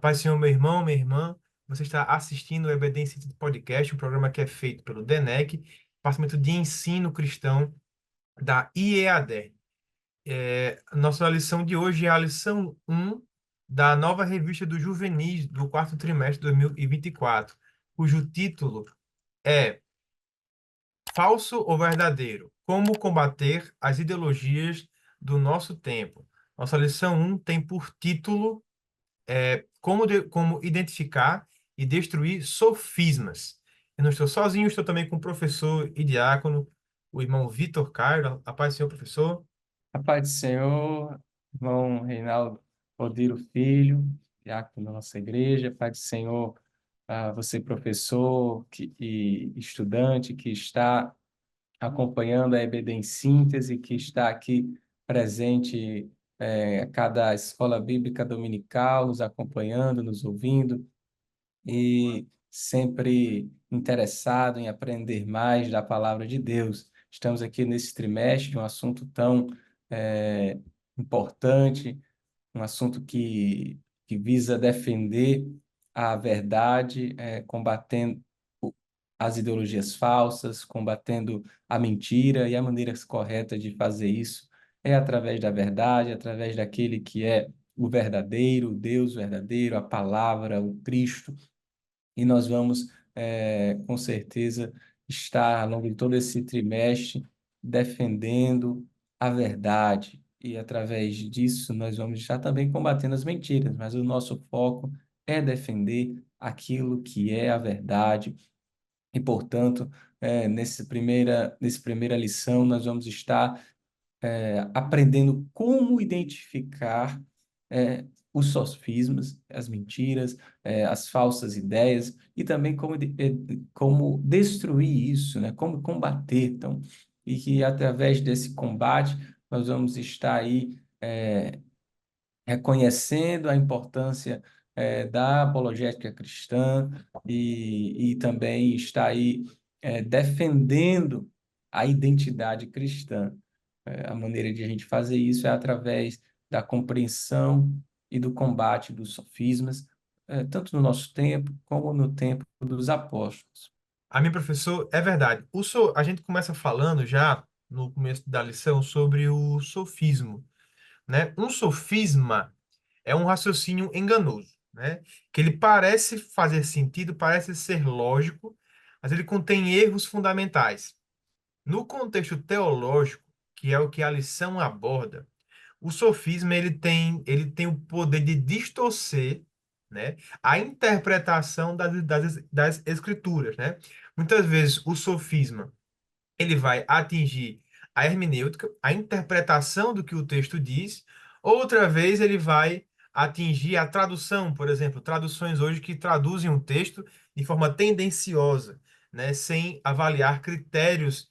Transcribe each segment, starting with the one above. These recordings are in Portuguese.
Paz do Senhor, meu irmão, minha irmã. Você está assistindo o EBD Instituto Podcast, um programa que é feito pelo DENEC, Departamento de Ensino Cristão da IEAD. Nossa lição de hoje é a lição 1 da nova revista do Juvenis do quarto trimestre de 2024, cujo título é Falso ou Verdadeiro? Como combater as ideologias do nosso tempo. Nossa lição 1 tem por título como identificar e destruir sofismas. Eu não estou sozinho, estou também com o professor e diácono, o irmão Vitor Cairo. A paz do Senhor, professor. A paz do Senhor, irmão Reinaldo Odiro Filho, diácono da nossa igreja. Paz do Senhor, a você, professor e estudante que está acompanhando a EBD em síntese, que está aqui presente a cada escola bíblica dominical, nos acompanhando, nos ouvindo e sempre interessado em aprender mais da palavra de Deus. Estamos aqui nesse trimestre de um assunto tão importante, um assunto que visa defender a verdade, combatendo as ideologias falsas, combatendo a mentira, e a maneira correta de fazer isso é através da verdade, através daquele que é o verdadeiro, o Deus verdadeiro, a palavra, o Cristo. E nós vamos, com certeza, estar ao longo de todo esse trimestre defendendo a verdade. E através disso, nós vamos estar também combatendo as mentiras, mas o nosso foco é defender aquilo que é a verdade. E, portanto, nessa primeira lição, nós vamos estar aprendendo como identificar os sofismas, as mentiras, as falsas ideias e também como destruir isso, né? Como combater. Então, e que através desse combate nós vamos estar aí reconhecendo a importância da apologética cristã e também está aí defendendo a identidade cristã. A maneira de a gente fazer isso é através da compreensão e do combate dos sofismas, tanto no nosso tempo como no tempo dos apóstolos. Amém, professor. É verdade. A gente começa falando já no começo da lição sobre o sofismo, né? Um sofisma é um raciocínio enganoso, né? Que ele parece fazer sentido, parece ser lógico, mas ele contém erros fundamentais. No contexto teológico, que é o que a lição aborda, o sofisma ele tem o poder de distorcer, né, a interpretação das escrituras, né? Muitas vezes o sofisma ele vai atingir a hermenêutica, a interpretação do que o texto diz. Outra vez ele vai atingir a tradução, por exemplo, traduções hoje que traduzem um texto de forma tendenciosa, né, sem avaliar critérios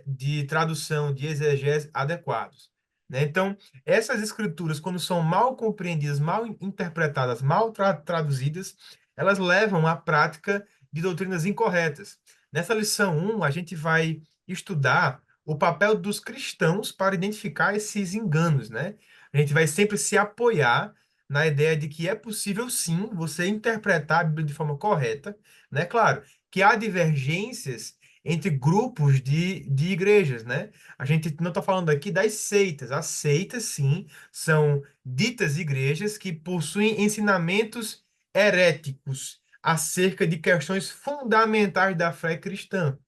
de tradução, de exegese adequados. Né? Então, essas escrituras, quando são mal compreendidas, mal interpretadas, mal traduzidas, elas levam à prática de doutrinas incorretas. Nessa lição 1, a gente vai estudar o papel dos cristãos para identificar esses enganos, né? A gente vai sempre se apoiar na ideia de que é possível sim você interpretar a Bíblia de forma correta, né? Claro, que há divergências entre grupos de igrejas, né? A gente não está falando aqui das seitas. As seitas, sim, são ditas igrejas que possuem ensinamentos heréticos acerca de questões fundamentais da fé cristã.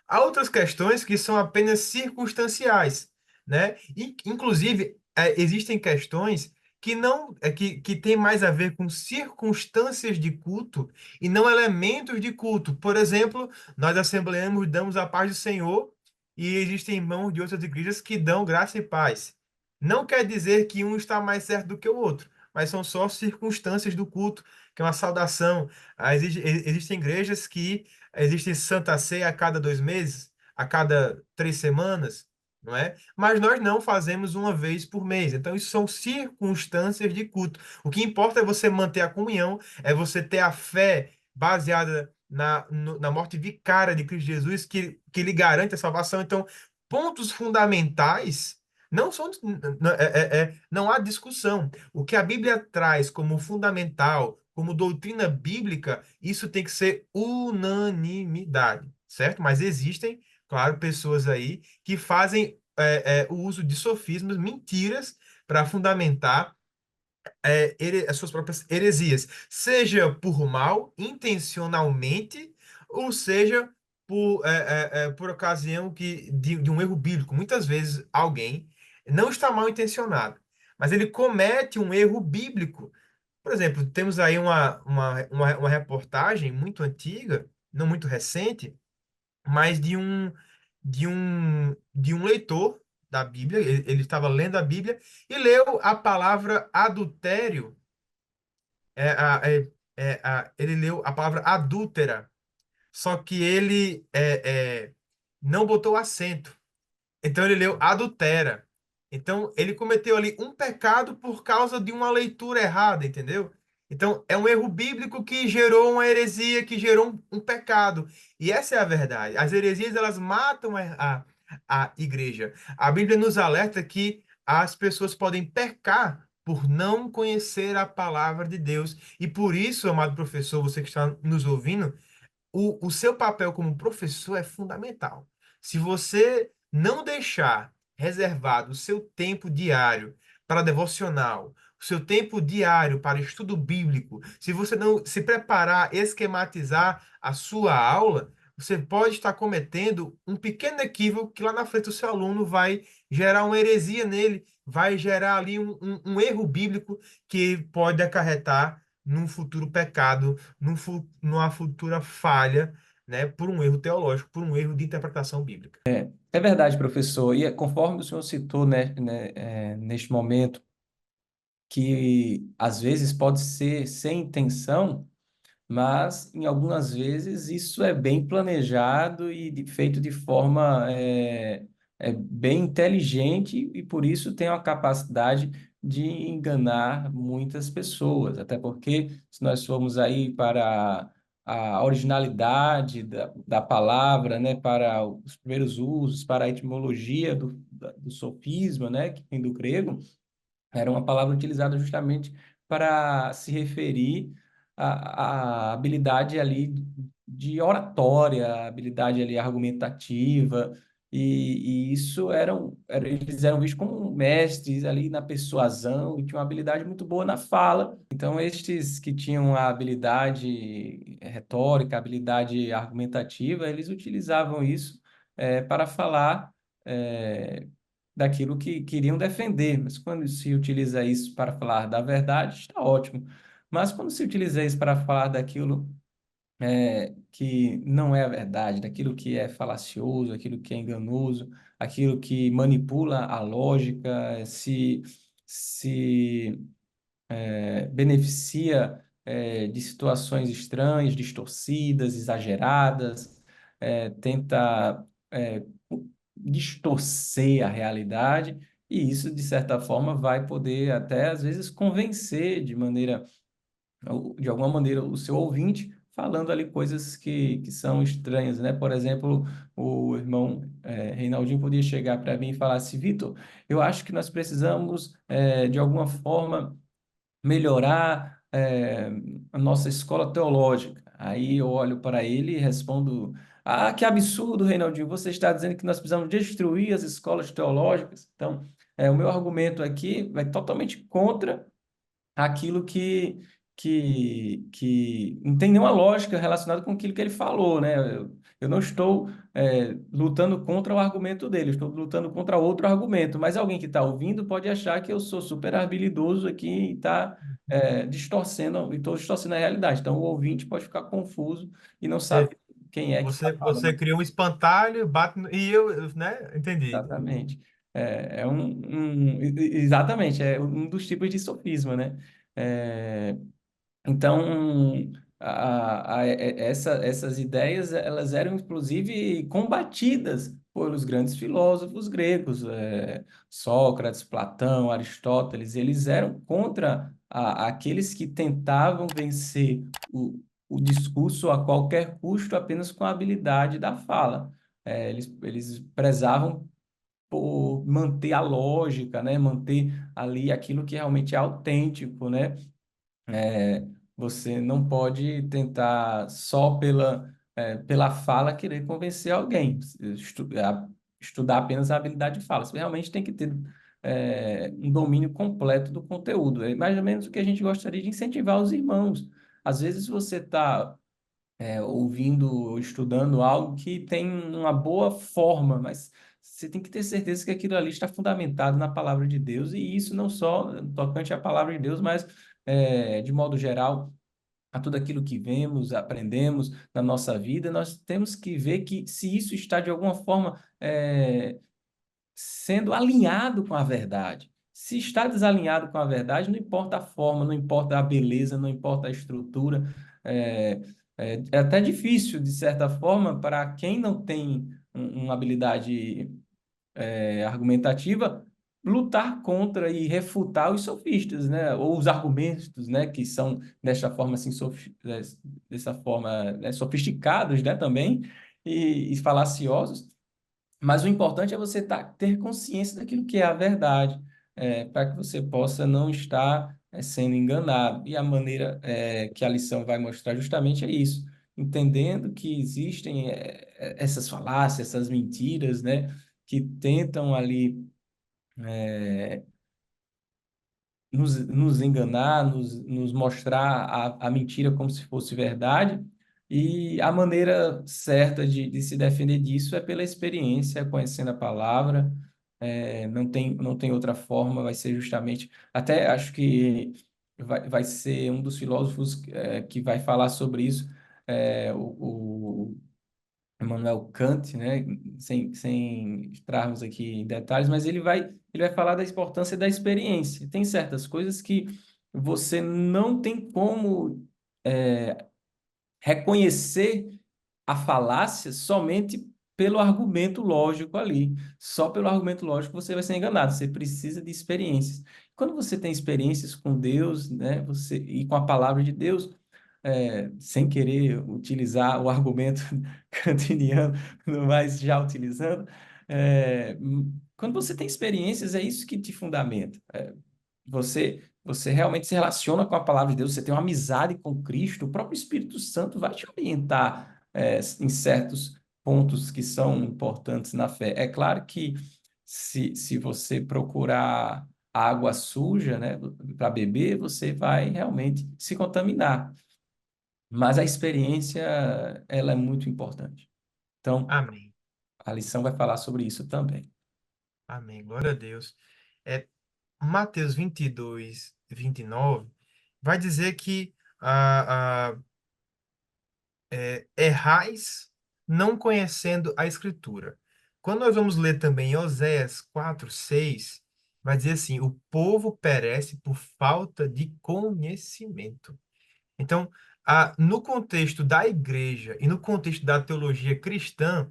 Há outras questões que são apenas circunstanciais, né? Inclusive, existem questões que não que têm mais a ver com circunstâncias de culto e não elementos de culto. Por exemplo, nós assembleamos, damos a paz do Senhor e existem irmãos de outras igrejas que dão graça e paz. Não quer dizer que um está mais certo do que o outro, mas são só circunstâncias do culto, que é uma saudação. Existem igrejas que existe Santa Ceia a cada 2 meses, a cada 3 semanas, não é? Mas nós não fazemos uma vez por mês. Então, isso são circunstâncias de culto. O que importa é você manter a comunhão, é você ter a fé baseada na morte vicária de Cristo Jesus, que lhe garante a salvação. Então, pontos fundamentais Não são, não há discussão. O que a Bíblia traz como fundamental, como doutrina bíblica, isso tem que ser unanimidade, certo? Mas existem, claro, pessoas aí que fazem o uso de sofismas, mentiras, para fundamentar as suas próprias heresias, seja por mal, intencionalmente, ou seja por ocasião de um erro bíblico. Muitas vezes alguém não está mal intencionado, mas ele comete um erro bíblico. Por exemplo, temos aí uma reportagem muito antiga, não muito recente, mas de um leitor da Bíblia. Ele estava lendo a Bíblia e leu a palavra adultério. Ele leu a palavra adúltera, só que ele não botou acento. Então ele leu adultera. Então ele cometeu ali um pecado por causa de uma leitura errada, entendeu? Então é um erro bíblico que gerou uma heresia, que gerou um pecado. E essa é a verdade. As heresias elas matam a igreja. A Bíblia nos alerta que as pessoas podem pecar por não conhecer a palavra de Deus. E por isso, amado professor, você que está nos ouvindo, o seu papel como professor é fundamental. Se você não deixar reservado o seu tempo diário para devocional, o seu tempo diário para estudo bíblico, se você não se preparar, esquematizar a sua aula, você pode estar cometendo um pequeno equívoco que lá na frente o seu aluno vai gerar uma heresia nele, vai gerar ali um erro bíblico que pode acarretar num futuro pecado, numa futura falha, né, por um erro teológico, por um erro de interpretação bíblica. É verdade, professor. E conforme o senhor citou, neste momento, que às vezes pode ser sem intenção, mas em algumas vezes isso é bem planejado e feito de forma bem inteligente e por isso tem uma capacidade de enganar muitas pessoas. Até porque se nós formos aí para a originalidade da palavra, né, para os primeiros usos, para a etimologia do sofisma, né, que vem do grego, era uma palavra utilizada justamente para se referir à habilidade ali de oratória, a habilidade ali argumentativa, e isso eles eram vistos como mestres ali na persuasão e tinham uma habilidade muito boa na fala. Então, estes que tinham a habilidade retórica, a habilidade argumentativa, eles utilizavam isso para falar. eh, Daquilo que queriam defender, mas quando se utiliza isso para falar da verdade, está ótimo. Mas quando se utiliza isso para falar daquilo que não é a verdade, daquilo que é falacioso, aquilo que é enganoso, aquilo que manipula a lógica, se beneficia de situações estranhas, distorcidas, exageradas, tenta distorcer a realidade, e isso, de certa forma, vai poder até, às vezes, convencer de alguma maneira, o seu ouvinte, falando ali coisas que são estranhas, né? Por exemplo, o irmão Reinaldinho podia chegar para mim e falar assim, Vitor, eu acho que nós precisamos, de alguma forma, melhorar a nossa escola teológica. Aí eu olho para ele e respondo: Ah, que absurdo, Reinaldinho! Você está dizendo que nós precisamos destruir as escolas teológicas? Então, o meu argumento aqui vai totalmente contra aquilo que não tem nenhuma lógica relacionada com aquilo que ele falou, né? Eu não estou lutando contra o argumento dele, eu estou lutando contra outro argumento, mas alguém que está ouvindo pode achar que eu sou super habilidoso aqui e está distorcendo a realidade. Então, o ouvinte pode ficar confuso e não sabe É, quem é que está você falando. criou um espantalho, e eu, né? Entendi. Exatamente. Exatamente, é um dos tipos de sofisma, né? É, Então, essas ideias elas eram inclusive combatidas pelos grandes filósofos gregos, Sócrates, Platão, Aristóteles. Eles eram contra aqueles que tentavam vencer o discurso a qualquer custo apenas com a habilidade da fala. Eles prezavam por manter a lógica, né? Manter ali aquilo que realmente é autêntico, né? É, você não pode tentar só pela fala querer convencer alguém, estudar apenas a habilidade de fala. Você realmente tem que ter um domínio completo do conteúdo. É mais ou menos o que a gente gostaria de incentivar os irmãos. Às vezes você está ouvindo ou estudando algo que tem uma boa forma, mas você tem que ter certeza que aquilo ali está fundamentado na palavra de Deus, e isso não só tocante à palavra de Deus, mas de modo geral, a tudo aquilo que vemos, aprendemos na nossa vida, nós temos que ver que se isso está de alguma forma sendo alinhado com a verdade. Se está desalinhado com a verdade, não importa a forma, não importa a beleza, não importa a estrutura. É, é até difícil, de certa forma, para quem não tem uma habilidade argumentativa, lutar contra e refutar os sofistas, né? Ou os argumentos, né? Que são dessa forma assim, dessa forma, né? Sofisticados, né? Também e falaciosos. Mas o importante é você ter consciência daquilo que é a verdade, para que você possa não estar sendo enganado. E a maneira que a lição vai mostrar justamente é isso, entendendo que existem essas falácias, essas mentiras, né, que tentam ali nos enganar, nos mostrar a mentira como se fosse verdade. E a maneira certa de se defender disso é pela experiência, conhecendo a palavra. Não tem outra forma, vai ser justamente. Até acho que vai ser um dos filósofos que vai falar sobre isso, Immanuel Kant, né? Sem entrarmos aqui em detalhes, mas ele vai falar da importância da experiência. Tem certas coisas que você não tem como reconhecer a falácia somente pelo argumento lógico ali. Só pelo argumento lógico você vai ser enganado. Você precisa de experiências. Quando você tem experiências com Deus, né, e com a palavra de Deus, sem querer utilizar o argumento kantiniano, mas já utilizando, quando você tem experiências, é isso que te fundamenta. Você realmente se relaciona com a palavra de Deus, você tem uma amizade com Cristo, o próprio Espírito Santo vai te orientar em certos pontos que são importantes na fé. É claro que se você procurar água suja, né, para beber, você vai realmente se contaminar. Mas a experiência, ela é muito importante. Então, Amém. a lição vai falar sobre isso também. Amém. Glória a Deus. É, Mateus 22, 29 vai dizer que errais não conhecendo a Escritura. Quando nós vamos ler também Oséias 4:6 vai dizer assim: o povo perece por falta de conhecimento. Então, no contexto da igreja e no contexto da teologia cristã,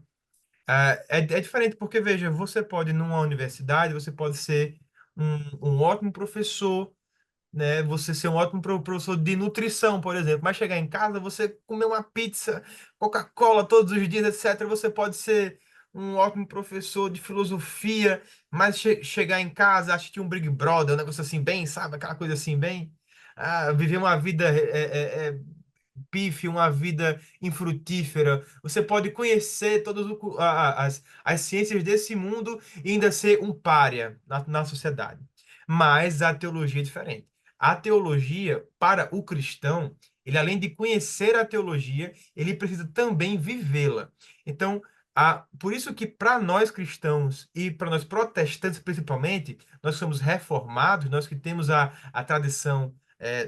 é diferente, porque, veja, você pode, numa universidade, você pode ser um ótimo professor, né? Você ser um ótimo professor de nutrição, por exemplo, mas chegar em casa, você comer uma pizza, Coca-Cola todos os dias, etc. Você pode ser um ótimo professor de filosofia, mas chegar em casa, assistir um Big Brother, um negócio assim bem, sabe? Aquela coisa assim bem. Viver uma vida pífia, uma vida infrutífera. Você pode conhecer todas as ciências desse mundo e ainda ser um pária na sociedade. Mas a teologia é diferente. A teologia, para o cristão, ele além de conhecer a teologia, ele precisa também vivê-la. Então, por isso que para nós cristãos e para nós protestantes principalmente, nós somos reformados, nós que temos a tradição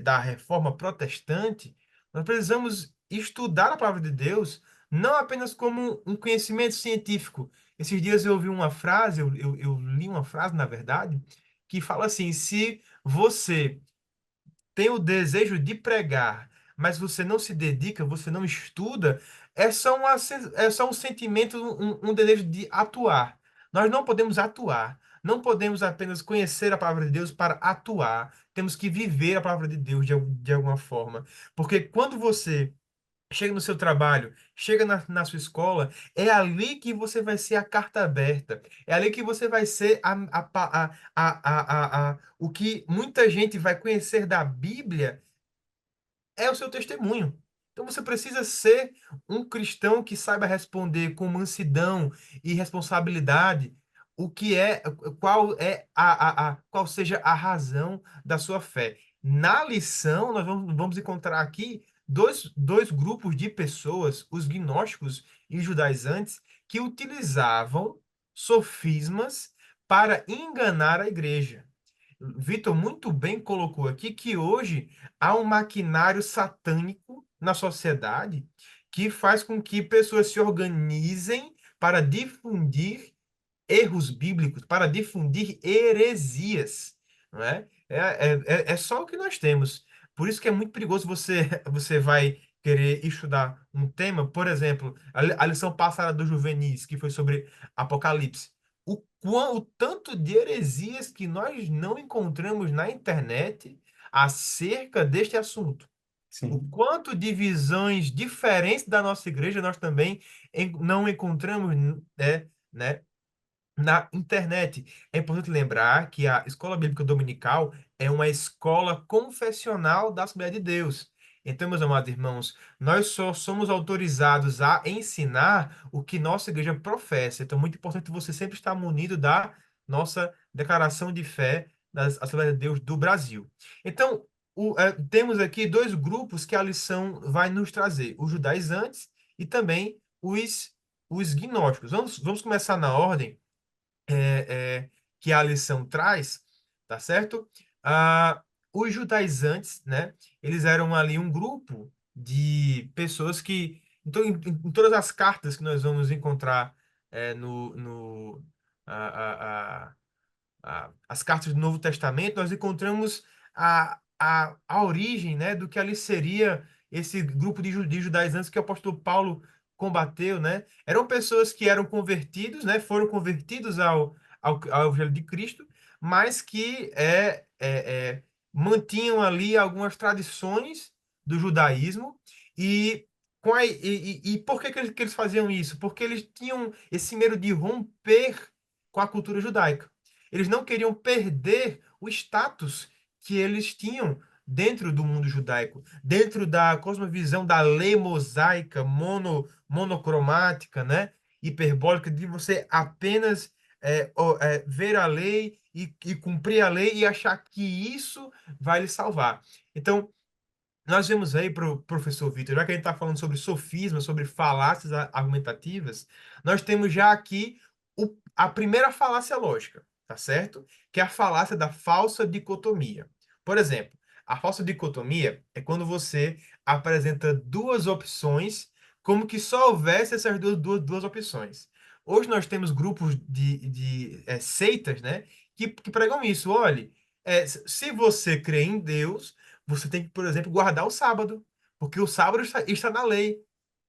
da reforma protestante, nós precisamos estudar a palavra de Deus não apenas como um conhecimento científico. Esses dias eu ouvi uma frase, eu li uma frase, na verdade, que fala assim: se você tem o desejo de pregar, mas você não se dedica, você não estuda, é só um sentimento, um desejo de atuar. Nós não podemos atuar. Não podemos apenas conhecer a palavra de Deus para atuar. Temos que viver a palavra de Deus de alguma forma. Porque quando você chega no seu trabalho, chega na sua escola, é ali que você vai ser a carta aberta. É ali que você vai ser o que muita gente vai conhecer da Bíblia é o seu testemunho. Então você precisa ser um cristão que saiba responder com mansidão e responsabilidade o que é, qual é qual seja a razão da sua fé. Na lição, nós vamos encontrar aqui dois grupos de pessoas, os gnósticos e os judaizantes, que utilizavam sofismas para enganar a igreja. Vitor muito bem colocou aqui que hoje há um maquinário satânico na sociedade que faz com que pessoas se organizem para difundir erros bíblicos, para difundir heresias, não é? É só o que nós temos. Por isso que é muito perigoso você vai querer estudar um tema, por exemplo, a lição passada do Juvenis, que foi sobre Apocalipse. O tanto de heresias que nós não encontramos na internet acerca deste assunto. O Sim, quanto de visões diferentes da nossa igreja nós também não encontramos, né, na internet. É importante lembrar que a Escola Bíblica Dominical é uma escola confessional da Assembleia de Deus. Então, meus amados irmãos, nós só somos autorizados a ensinar o que nossa igreja professa. Então, é muito importante você sempre estar munido da nossa declaração de fé das Assembleias de Deus do Brasil. Então, temos aqui dois grupos que a lição vai nos trazer: os judaizantes e também os gnósticos. Vamos começar na ordem que a lição traz, tá certo? Ah, os judaizantes, né? Eles eram ali um grupo de pessoas que, então, em todas as cartas que nós vamos encontrar no as cartas do Novo Testamento, nós encontramos a origem, né, do que ali seria esse grupo de judaizantes que o apóstolo Paulo combateu, né? Eram pessoas que eram convertidos, né, foram convertidos ao Evangelho de Cristo, mas que mantinham ali algumas tradições do judaísmo e e por que eles faziam isso? Porque eles tinham esse medo de romper com a cultura judaica. Eles não queriam perder o status que eles tinham dentro do mundo judaico, dentro da cosmovisão da lei mosaica, monocromática, né? Hiperbólica, de você apenas ver a lei e cumprir a lei e achar que isso vai lhe salvar. Então, nós vemos aí, professor Vitor, já que a gente está falando sobre sofisma, sobre falácias argumentativas, nós temos já aqui a primeira falácia lógica, tá certo? Que é a falácia da falsa dicotomia. Por exemplo, a falsa dicotomia é quando você apresenta duas opções, como que só houvesse essas duas opções. Hoje nós temos grupos de seitas, né, que pregam isso. Olhe, se você crê em Deus você tem que, por exemplo, guardar o sábado, porque o sábado está na lei.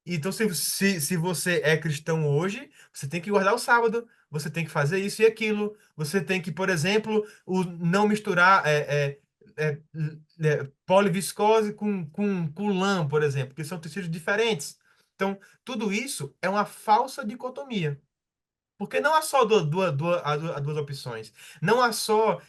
Então, se você é cristão hoje, você tem que guardar o sábado, você tem que fazer isso e aquilo, você tem que, por exemplo, não misturar poliviscose com lã, por exemplo, que são tecidos diferentes. Então, tudo isso é uma falsa dicotomia. Porque não há só há duas opções. Não há só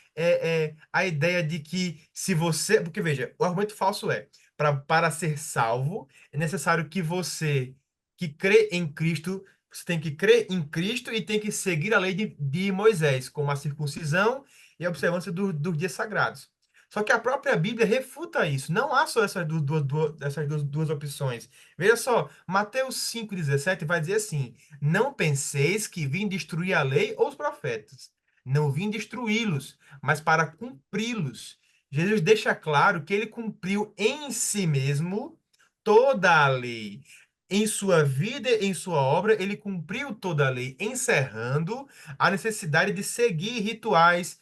a ideia de que se você. Porque, veja, o argumento falso é: para ser salvo, é necessário que você que crê em Cristo, você tem que crer em Cristo e tem que seguir a lei de Moisés, como a circuncisão e a observância dos dias sagrados. Só que a própria Bíblia refuta isso. Não há só essas duas opções. Veja só, Mateus 5,17 vai dizer assim. Não penseis que vim destruir a lei ou os profetas. Não vim destruí-los, mas para cumpri-los. Jesus deixa claro que ele cumpriu em si mesmo toda a lei. Em sua vida, em sua obra, ele cumpriu toda a lei, encerrando a necessidade de seguir rituais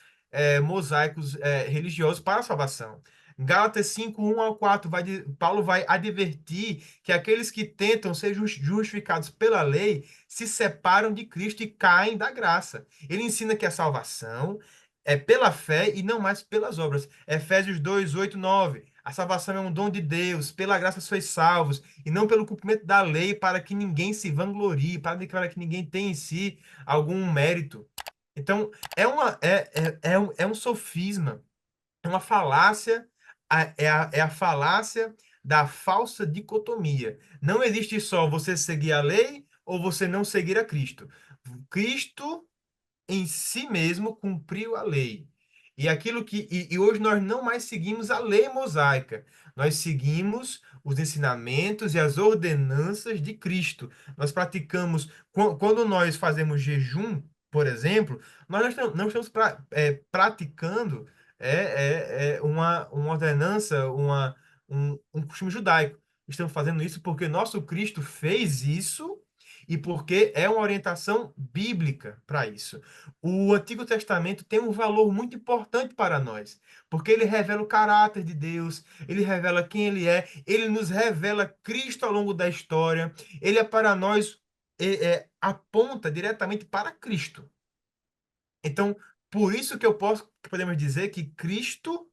mosaicos religiosos para a salvação. Gálatas 5, 1 ao 4, Paulo vai advertir que aqueles que tentam ser justificados pela lei se separam de Cristo e caem da graça. Ele ensina que a salvação é pela fé e não mais pelas obras. Efésios 2, 8, 9. A salvação é um dom de Deus, pela graça sois salvos, e não pelo cumprimento da lei, para que ninguém se vanglorie, para que ninguém tenha em si algum mérito. Então, é um sofisma, é uma falácia, é a falácia da falsa dicotomia. Não existe só você seguir a lei ou você não seguir a Cristo. Cristo em si mesmo cumpriu a lei. E hoje nós não mais seguimos a lei mosaica. Nós seguimos os ensinamentos e as ordenanças de Cristo. Nós praticamos, quando nós fazemos jejum, por exemplo, nós não estamos praticando uma ordenança, um costume judaico. Estamos fazendo isso porque nosso Cristo fez isso e porque é uma orientação bíblica para isso. O Antigo Testamento tem um valor muito importante para nós, porque ele revela o caráter de Deus, ele revela quem ele é, ele nos revela Cristo ao longo da história, ele é para nós, aponta diretamente para Cristo. Então, por isso que podemos dizer que Cristo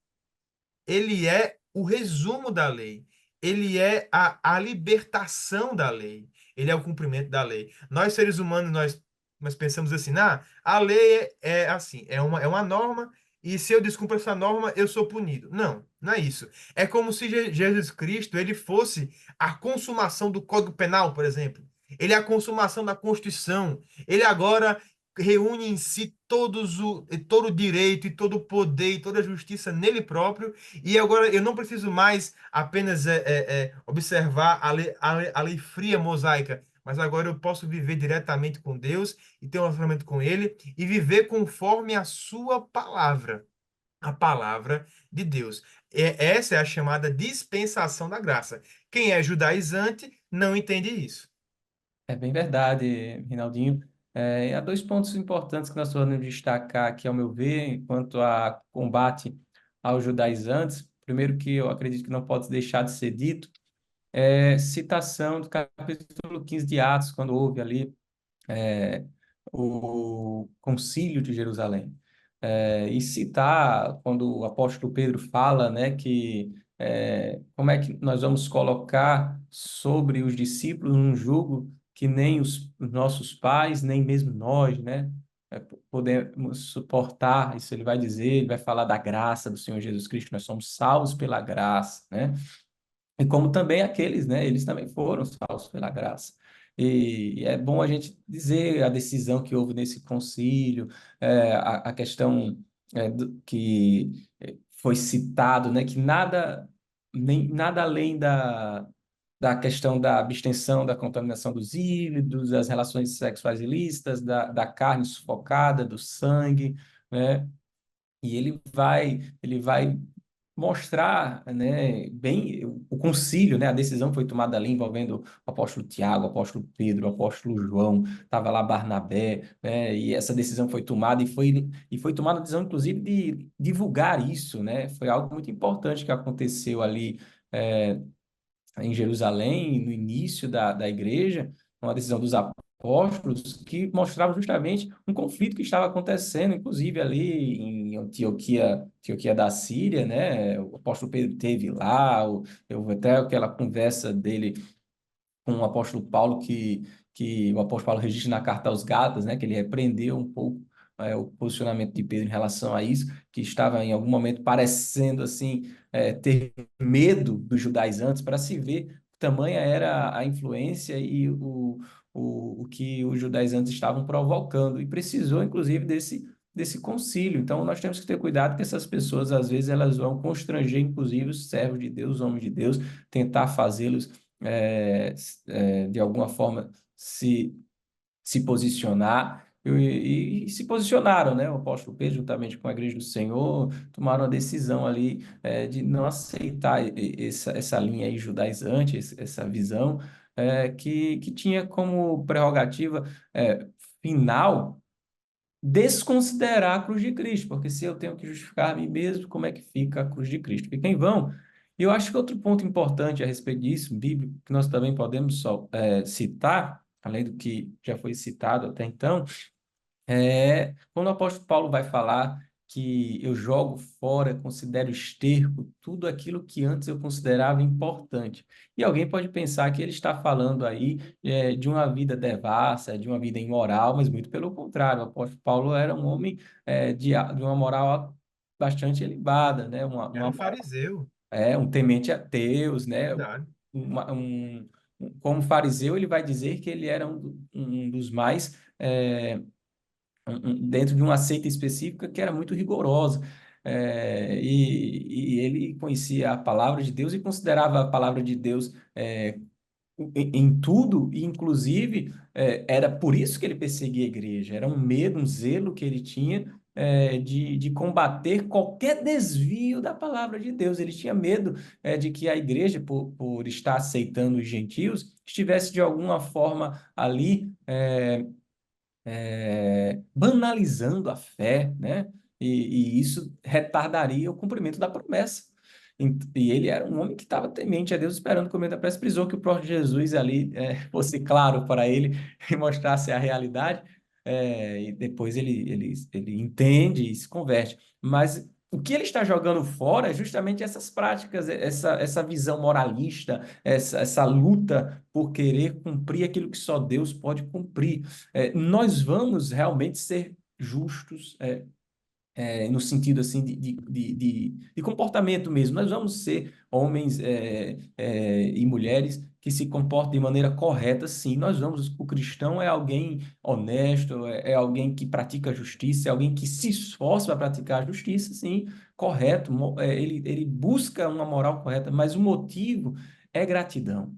ele é o resumo da lei. Ele é a libertação da lei. Ele é o cumprimento da lei. Nós, seres humanos, nós pensamos assim, a lei é assim, é uma norma, e se eu descumpro essa norma, eu sou punido. Não, não é isso. É como se Jesus Cristo ele fosse a consumação do Código Penal, por exemplo. Ele é a consumação da Constituição. Ele agora reúne em si todo o direito e todo o poder e toda a justiça nele próprio e agora eu não preciso mais apenas observar a lei fria mosaica, mas agora eu posso viver diretamente com Deus e ter um relacionamento com Ele e viver conforme a Sua palavra, a palavra de Deus. Essa é a chamada dispensação da graça. Quem é judaizante não entende isso. É bem verdade, Rinaldinho. E há dois pontos importantes que nós podemos destacar aqui, ao meu ver, enquanto a combate aos judaizantes. Primeiro, que eu acredito que não pode deixar de ser dito, é citação do capítulo 15 de Atos, quando houve ali é, o Concílio de Jerusalém. E citar, quando o apóstolo Pedro fala, né, que como é que nós vamos colocar sobre os discípulos um jugo que nem os nossos pais, nem mesmo nós, né, podemos suportar. Isso ele vai dizer, ele vai falar da graça do Senhor Jesus Cristo, nós somos salvos pela graça, né? E como também aqueles, né? Eles também foram salvos pela graça. E é bom a gente dizer a decisão que houve nesse concílio, a questão que foi citado, né? Que nada, nem, nada além da questão da abstenção da contaminação dos ídolos, das relações sexuais ilícitas, da carne sufocada, do sangue, né? E ele vai mostrar, né, bem o concílio, né, a decisão foi tomada ali envolvendo o apóstolo Tiago, o apóstolo Pedro, o apóstolo João, estava lá Barnabé, né, e essa decisão foi tomada e foi tomada a decisão, inclusive, de divulgar isso, né, foi algo muito importante que aconteceu ali em Jerusalém, no início da igreja, uma decisão dos apóstolos que mostrava justamente um conflito que estava acontecendo, inclusive ali em Antioquia da Síria, né? O apóstolo Pedro teve lá, eu até aquela conversa dele com o apóstolo Paulo que o apóstolo Paulo registra na carta aos Gálatas, né, que ele repreendeu um pouco o posicionamento de Pedro em relação a isso, que estava em algum momento parecendo assim ter medo dos judaizantes para se ver tamanha era a influência e o que os judaizantes estavam provocando e precisou inclusive desse concílio. Então nós temos que ter cuidado que essas pessoas às vezes elas vão constranger inclusive os servos de Deus, os homens de Deus, tentar fazê-los de alguma forma se posicionar e se posicionaram, né? O apóstolo Pedro, juntamente com a Igreja do Senhor, tomaram a decisão ali de não aceitar essa linha aí judaizante, essa visão que tinha como prerrogativa final desconsiderar a cruz de Cristo, porque se eu tenho que justificar a mim mesmo, como é que fica a cruz de Cristo? Fica em vão. E eu acho que outro ponto importante a respeito disso, bíblico, que nós também podemos citar, além do que já foi citado até então, quando o apóstolo Paulo vai falar que eu jogo fora, considero esterco, tudo aquilo que antes eu considerava importante. E alguém pode pensar que ele está falando aí de uma vida devassa, de uma vida imoral, mas muito pelo contrário. O apóstolo Paulo era um homem de uma moral bastante elevada, né? Era um fariseu, Um temente a Deus, né? verdade. Uma- um, Como fariseu, ele vai dizer que ele era um dos mais dentro de uma seita específica que era muito rigorosa. E ele conhecia a palavra de Deus e considerava a palavra de Deus em tudo, e inclusive era por isso que ele perseguia a igreja, era um medo, um zelo que ele tinha de combater qualquer desvio da palavra de Deus. Ele tinha medo de que a igreja, por estar aceitando os gentios, estivesse de alguma forma ali banalizando a fé, né? E isso retardaria o cumprimento da promessa. E ele era um homem que estava temente a Deus, esperando o cumprimento da promessa, precisou que o próprio Jesus ali fosse claro para ele e mostrasse a realidade, e depois ele entende e se converte. Mas o que ele está jogando fora é justamente essas práticas, essa visão moralista, essa luta por querer cumprir aquilo que só Deus pode cumprir. Nós vamos realmente ser justos, no sentido assim de comportamento mesmo. Nós vamos ser homens e mulheres que se comportam de maneira correta, sim. Nós vamos. O cristão é alguém honesto, é alguém que pratica a justiça, é alguém que se esforça para praticar a justiça, sim, correto. Ele busca uma moral correta, mas o motivo é gratidão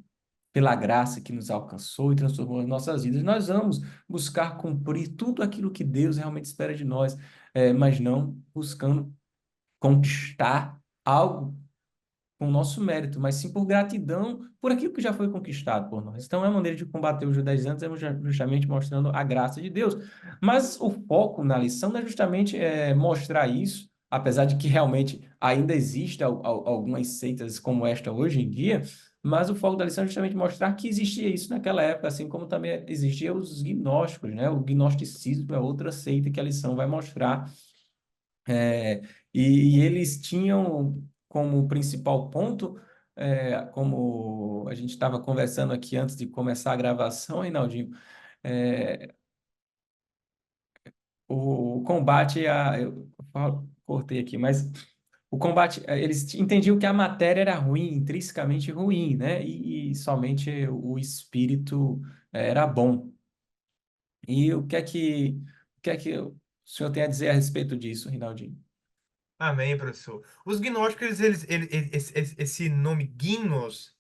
pela graça que nos alcançou e transformou as nossas vidas. Nós vamos buscar cumprir tudo aquilo que Deus realmente espera de nós, mas não buscando conquistar algo com o nosso mérito, mas sim por gratidão por aquilo que já foi conquistado por nós. Então, é a maneira de combater os judaizantes é justamente mostrando a graça de Deus. Mas o foco na lição não é justamente mostrar isso, apesar de que realmente ainda existem algumas seitas como esta hoje em dia, mas o foco da lição é justamente mostrar que existia isso naquela época, assim como também existiam os gnósticos, né? O gnosticismo é outra seita que a lição vai mostrar e eles tinham como principal ponto, como a gente estava conversando aqui antes de começar a gravação, Reinaldinho, é, o combate a. Cortei aqui, mas o combate. Eles entendiam que a matéria era ruim, intrinsecamente ruim, né? E somente o espírito era bom. E o que é que o senhor tem a dizer a respeito disso, Reinaldinho? Amém, professor. Os gnósticos, esse nome gnos,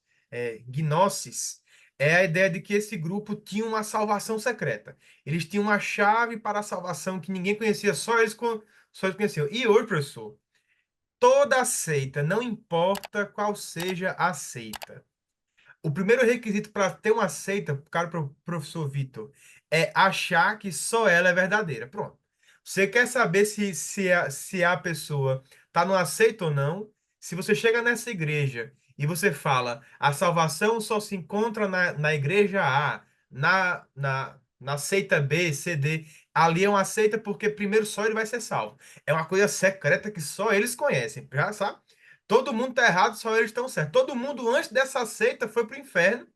gnosis, é a ideia de que esse grupo tinha uma salvação secreta. Eles tinham uma chave para a salvação que ninguém conhecia, só eles conheciam. E hoje, professor, toda seita, não importa qual seja a seita, o primeiro requisito para ter uma seita, cara, professor Vitor, é achar que só ela é verdadeira. Pronto. Você quer saber se a pessoa está numa seita ou não? Se você chega nessa igreja e você fala, a salvação só se encontra na igreja A, na seita B, C, D, ali é uma seita porque primeiro só ele vai ser salvo. É uma coisa secreta que só eles conhecem, já sabe? Todo mundo tá errado, só eles estão certos. Todo mundo antes dessa seita foi pro inferno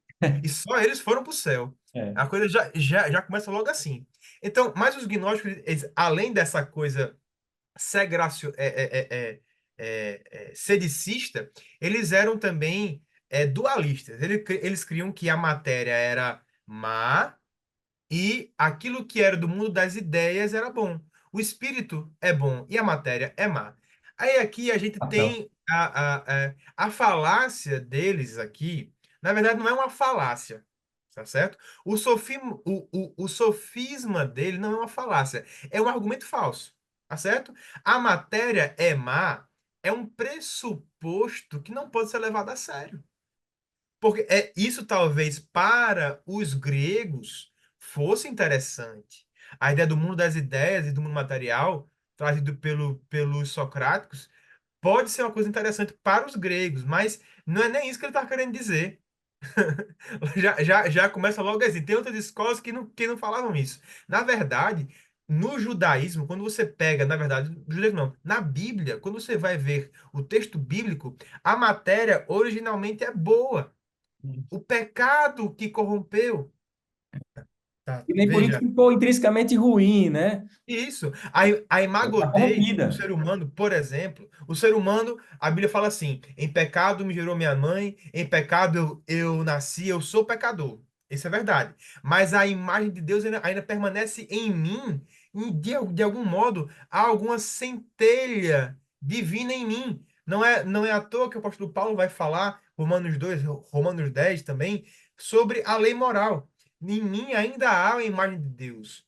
e só eles foram pro céu. É. A coisa já começa logo assim. Então, mas os gnósticos, além dessa coisa segracio, sedicista, eles eram também dualistas. Eles criam que a matéria era má e aquilo que era do mundo das ideias era bom. O espírito é bom e a matéria é má. Aí aqui a gente Papel. tem a falácia deles aqui. Na verdade, não é uma falácia, tá certo? O sofisma dele não é uma falácia, é um argumento falso, tá certo? A matéria é má é um pressuposto que não pode ser levado a sério. Porque isso talvez para os gregos fosse interessante. A ideia do mundo das ideias e do mundo material, trazido pelos socráticos, pode ser uma coisa interessante para os gregos, mas não é nem isso que ele está querendo dizer. Já começa logo assim. Tem outras escolas que não falavam isso. Na verdade, no judaísmo, quando você pega, na verdade, no judaísmo não, na Bíblia, quando você vai ver o texto bíblico, a matéria originalmente é boa. O pecado que corrompeu, tá? E nem por isso Veja, ficou intrinsecamente ruim, né? isso, a Está imagodei do corrompida. ser humano, por exemplo, o ser humano, a Bíblia fala assim: em pecado me gerou minha mãe, em pecado eu nasci, eu sou pecador. Isso é verdade. Mas a imagem de Deus ainda permanece em mim, e de algum modo há alguma centelha divina em mim. Não é à toa que o apóstolo Paulo vai falar, Romanos 2, Romanos 10 também, sobre a lei moral. Em mim ainda há a imagem de Deus.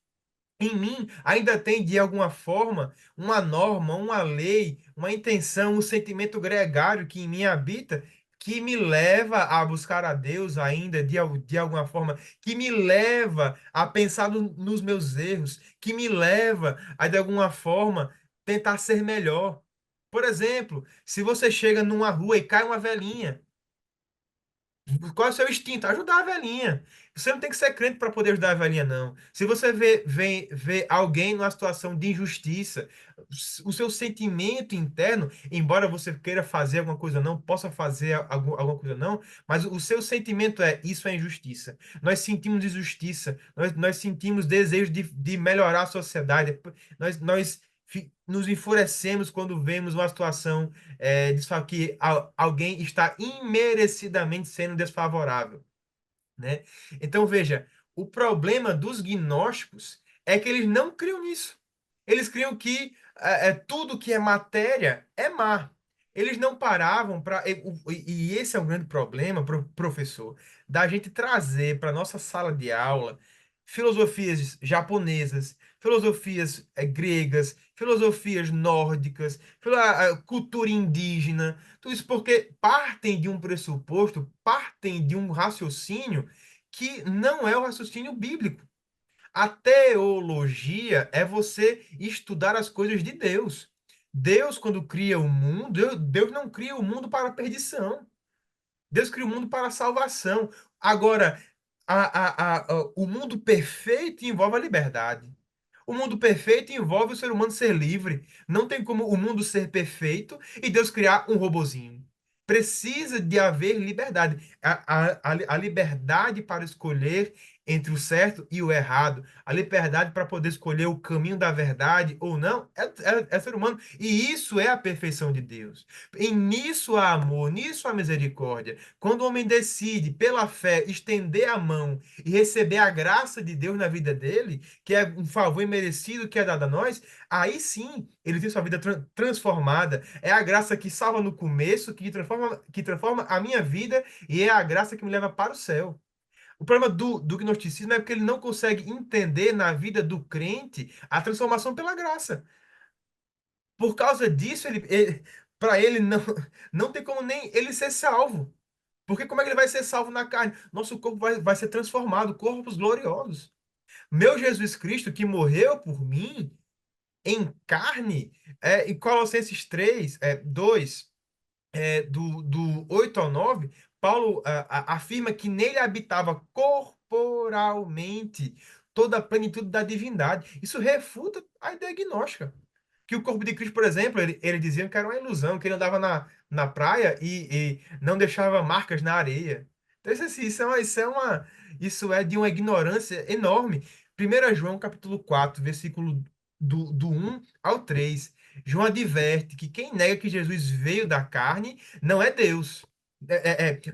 Em mim ainda tem, de alguma forma, uma norma, uma lei, uma intenção, um sentimento gregário que em mim habita, que me leva a buscar a Deus ainda, de alguma forma, que me leva a pensar nos meus erros, que me leva a, de alguma forma, tentar ser melhor. Por exemplo, se você chega numa rua e cai uma velhinha, qual é o seu instinto? Ajudar a velhinha. Você não tem que ser crente para poder ajudar a velhinha, não. Se você vê alguém numa situação de injustiça, o seu sentimento interno, embora você queira fazer alguma coisa ou não, possa fazer alguma coisa ou não, mas o seu sentimento é: isso é injustiça. Nós sentimos injustiça, nós sentimos desejo de melhorar a sociedade. Nos enfurecemos quando vemos uma situação que alguém está imerecidamente sendo desfavorável, né? Então, veja, o problema dos gnósticos é que eles não criam nisso. Eles criam que tudo que é matéria é má. Eles não paravam para. E esse é um grande problema, professor, da gente trazer para nossa sala de aula filosofias japonesas, filosofias gregas, filosofias nórdicas, cultura indígena, tudo isso porque partem de um pressuposto, partem de um raciocínio que não é o raciocínio bíblico. A teologia é você estudar as coisas de Deus. Deus, quando cria o mundo, Deus não cria o mundo para a perdição. Deus cria o mundo para a salvação. Agora, o mundo perfeito envolve a liberdade. O mundo perfeito envolve o ser humano ser livre. Não tem como o mundo ser perfeito e Deus criar um robozinho. Precisa de haver liberdade. A liberdade para escolher entre o certo e o errado. A liberdade para poder escolher o caminho da verdade ou não é ser humano. E isso é a perfeição de Deus. E nisso há amor, nisso há misericórdia. Quando o homem decide, pela fé, estender a mão e receber a graça de Deus na vida dele, que é um favor imerecido que é dado a nós, aí sim ele tem sua vida transformada. É a graça que salva no começo, que transforma a minha vida e é a graça que me leva para o céu. O problema do gnosticismo é porque ele não consegue entender na vida do crente a transformação pela graça. Por causa disso, para ele não tem como nem ele ser salvo. Porque como é que ele vai ser salvo na carne? Nosso corpo vai ser transformado, corpos gloriosos. Meu Jesus Cristo, que morreu por mim em carne, em Colossenses 3, 2, do 8 ao 9, Paulo afirma que nele habitava corporalmente toda a plenitude da divindade. Isso refuta a ideia gnóstica. Que o corpo de Cristo, por exemplo, ele dizia que era uma ilusão, que ele andava na praia e não deixava marcas na areia. Então, isso é de uma ignorância enorme. 1 João, capítulo 4, versículo do 1 ao 3. João adverte que quem nega que Jesus veio da carne não é Deus.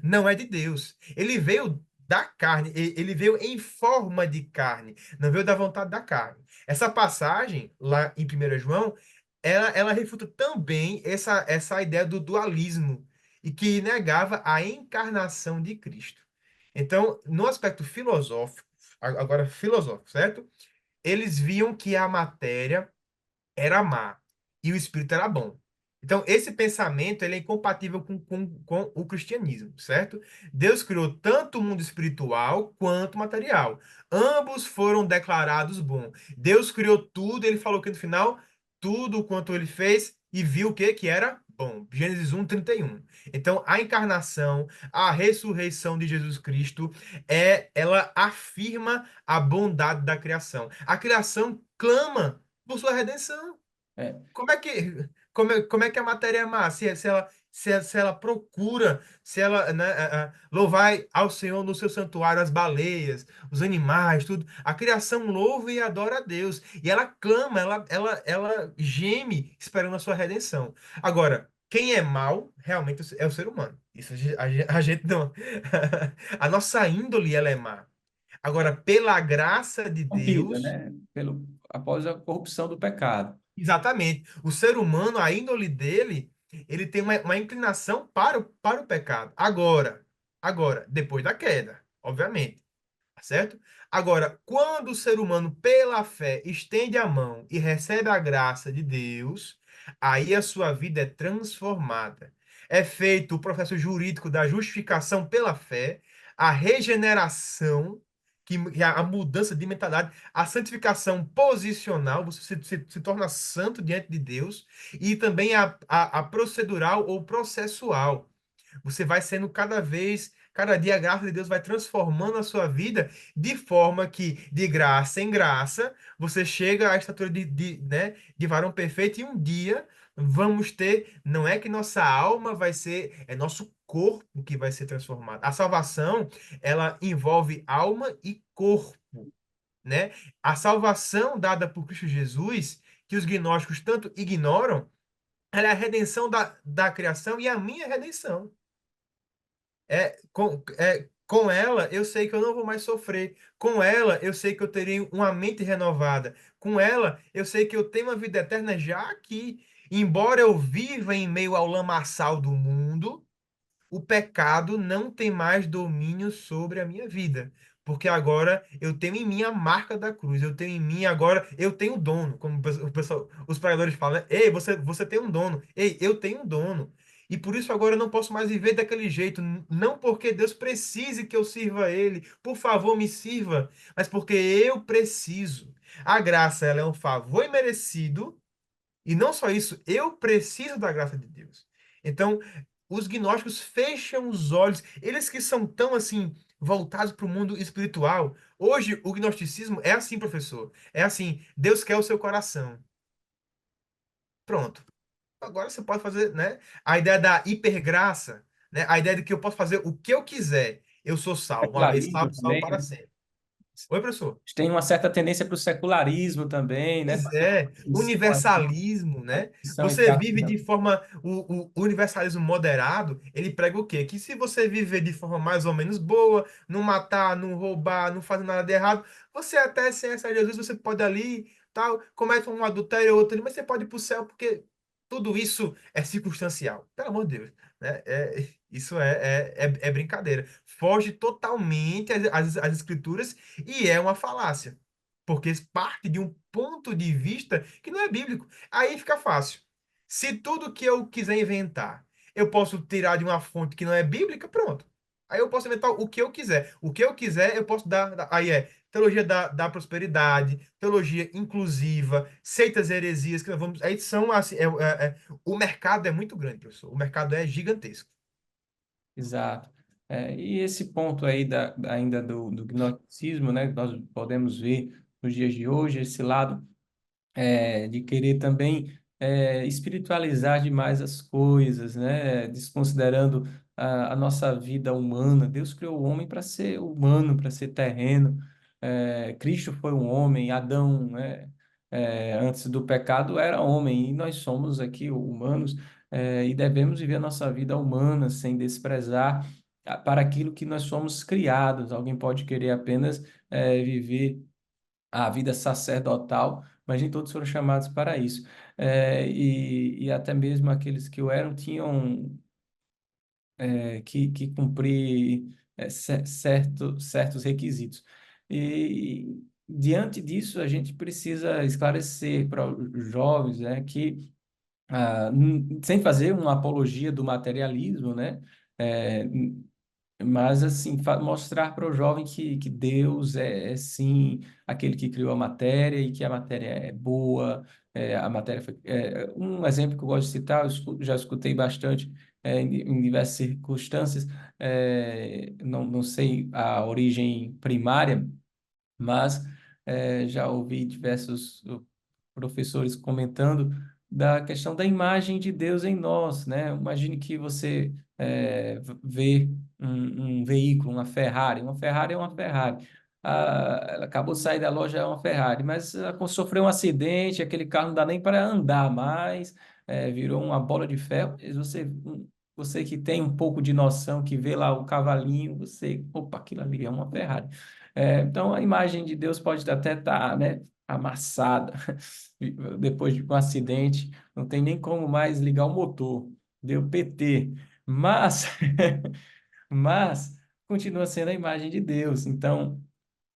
Não é de Deus. Ele veio da carne, ele veio em forma de carne, não veio da vontade da carne. Essa passagem, lá em 1 João, ela refuta também essa ideia do dualismo e que negava a encarnação de Cristo. Então, no aspecto filosófico, agora filosófico, certo? Eles viam que a matéria era má e o espírito era bom. Então, esse pensamento ele é incompatível com o cristianismo, certo? Deus criou tanto o mundo espiritual quanto o material. Ambos foram declarados bons. Deus criou tudo, ele falou que no final, tudo quanto ele fez e viu o que? Que era Bom, Gênesis 1:31. Então, a encarnação, a ressurreição de Jesus Cristo, ela afirma a bondade da criação. A criação clama por sua redenção. É, Como é que a matéria é má? Se ela procura, se ela, né, louvai ao Senhor no seu santuário as baleias, os animais, tudo. A criação louva e adora a Deus. E ela clama, ela geme esperando a sua redenção. Agora, quem é mau realmente é o ser humano. Isso a gente não. A nossa índole, ela é má. Agora, pela graça de corrompida, Deus. né? Após a corrupção do pecado. Exatamente. O ser humano, a índole dele, ele tem uma inclinação para o pecado. Agora, depois da queda, obviamente, tá certo? Agora, quando o ser humano, pela fé, estende a mão e recebe a graça de Deus, aí a sua vida é transformada. É feito o processo jurídico da justificação pela fé, a regeneração, que é a mudança de mentalidade, a santificação posicional, você se torna santo diante de Deus, e também a procedural ou processual. Você vai sendo cada dia a graça de Deus vai transformando a sua vida de forma que, de graça em graça, você chega à estatura de varão perfeito e um dia vamos ter, não é que nossa alma vai ser, é nosso corpo que vai ser transformado. A salvação, ela envolve alma e corpo, né? A salvação dada por Cristo Jesus, que os gnósticos tanto ignoram, ela é a redenção da criação e a minha redenção. Com ela, eu sei que eu não vou mais sofrer. Com ela, eu sei que eu terei uma mente renovada. Com ela, eu sei que eu tenho uma vida eterna já aqui. Embora eu viva em meio ao lamaçal do mundo, o pecado não tem mais domínio sobre a minha vida. Porque agora eu tenho em mim a marca da cruz. Eu tenho em mim agora, eu tenho um dono. Como os pregadores falam, né? Ei, você tem um dono. Ei, eu tenho um dono. E por isso agora eu não posso mais viver daquele jeito. Não porque Deus precise que eu sirva a Ele. Por favor, me sirva. Mas porque eu preciso. A graça, ela é um favor imerecido e não só isso, eu preciso da graça de Deus. Então, os gnósticos fecham os olhos, eles que são tão assim voltados para o mundo espiritual. Hoje, o gnosticismo é assim, professor. É assim, Deus quer o seu coração. Pronto. Agora você pode fazer, né? A ideia da hipergraça, né? A ideia de que eu posso fazer o que eu quiser. Eu sou salvo, uma vez Secularismo salvo, salvo também, para né? sempre. Oi, professor. Tem uma certa tendência para o secularismo também, né? Pois é, universalismo, né? Definição entre Você aspas, vive né? de forma. O universalismo moderado, ele prega o quê? Que se você viver de forma mais ou menos boa, não matar, não roubar, não fazer nada de errado, você até sem essa Jesus, você pode ali, tal, comete um adultério ou outro ali, mas você pode ir para o céu, porque tudo isso é circunstancial. Pelo amor de Deus, né? Isso é brincadeira. Foge totalmente às escrituras e é uma falácia. Porque parte de um ponto de vista que não é bíblico. Aí fica fácil. Se tudo que eu quiser inventar, eu posso tirar de uma fonte que não é bíblica, pronto. Aí eu posso inventar o que eu quiser. O que eu quiser, eu posso dar. Aí é teologia da prosperidade, teologia inclusiva, seitas heresias que nós vamos. Aí são assim. O mercado é muito grande, professor. O mercado é gigantesco. Exato. E esse ponto aí ainda do gnosticismo, né? Nós podemos ver nos dias de hoje esse lado de querer também espiritualizar demais as coisas, né? Desconsiderando a nossa vida humana. Deus criou o homem para ser humano, para ser terreno. Cristo foi um homem, Adão, né? Antes do pecado era homem, e nós somos aqui humanos, e devemos viver a nossa vida humana sem desprezar para aquilo que nós somos criados. Alguém pode querer apenas viver a vida sacerdotal, mas nem todos foram chamados para isso. E até mesmo aqueles que o eram tinham que cumprir certos requisitos. E diante disso, a gente precisa esclarecer para os jovens, né, que sem fazer uma apologia do materialismo, né? É, mas, assim, mostrar para o jovem que Deus sim, aquele que criou a matéria e que a matéria é boa, a matéria foi, um exemplo que eu gosto de citar, já escutei bastante em diversas circunstâncias, não sei a origem primária, mas já ouvi diversos professores comentando da questão da imagem de Deus em nós, né? Imagine que você vê um veículo, uma Ferrari. Uma Ferrari é uma Ferrari. Ela acabou de sair da loja, é uma Ferrari, mas ela sofreu um acidente, aquele carro não dá nem para andar mais, virou uma bola de ferro. E você que tem um pouco de noção, que vê lá o cavalinho, opa, aquilo ali é uma Ferrari. Então, a imagem de Deus pode até estar, né, amassada depois de um acidente, não tem nem como mais ligar o motor, deu PT. Mas, mas continua sendo a imagem de Deus. Então,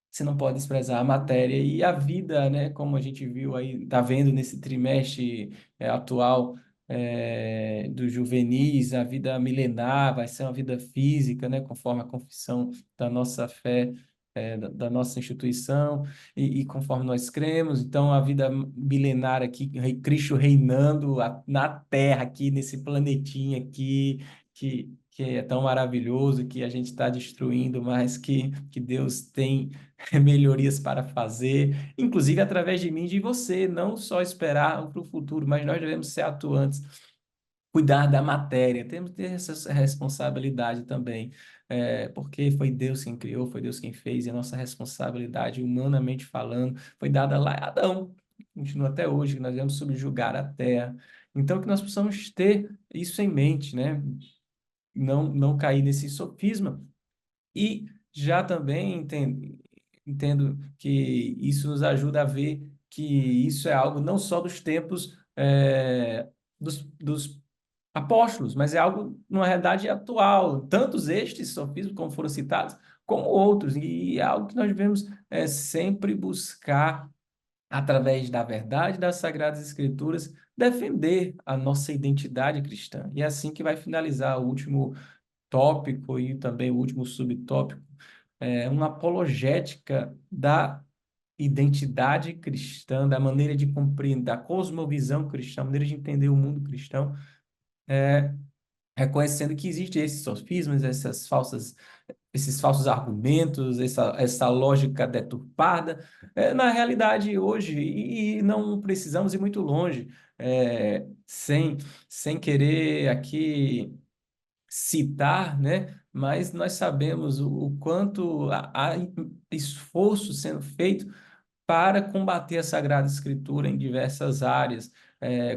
você não pode desprezar a matéria e a vida, né? Como a gente viu aí, está vendo nesse trimestre atual dos juvenis, a vida milenar vai ser uma vida física, né? Conforme a confissão da nossa fé, da nossa instituição e conforme nós cremos. Então, a vida milenar aqui, Cristo reinando na Terra, aqui nesse planetinha aqui, que é tão maravilhoso, que a gente está destruindo, mas que Deus tem melhorias para fazer, inclusive através de mim e de você, não só esperar para o futuro, mas nós devemos ser atuantes, cuidar da matéria, temos que ter essa responsabilidade também, porque foi Deus quem criou, foi Deus quem fez, e a nossa responsabilidade, humanamente falando, foi dada lá a Adão, continua até hoje, que nós devemos subjugar a terra. Então, que nós possamos ter isso em mente, né? Não cair nesse sofisma e já também entendo que isso nos ajuda a ver que isso é algo não só dos tempos dos apóstolos, mas é algo, numa realidade atual. Tantos estes sofismas, como foram citados, como outros. E é algo que nós devemos sempre buscar, através da verdade das Sagradas Escrituras, defender a nossa identidade cristã. E é assim que vai finalizar o último tópico e também o último subtópico, uma apologética da identidade cristã, da maneira de compreender, da cosmovisão cristã, a maneira de entender o mundo cristão, reconhecendo que existem esses sofismas, esses falsos argumentos, essa lógica deturpada, na realidade hoje, e não precisamos ir muito longe, sem querer aqui citar, né? Mas nós sabemos o quanto há esforço sendo feito para combater a Sagrada Escritura em diversas áreas,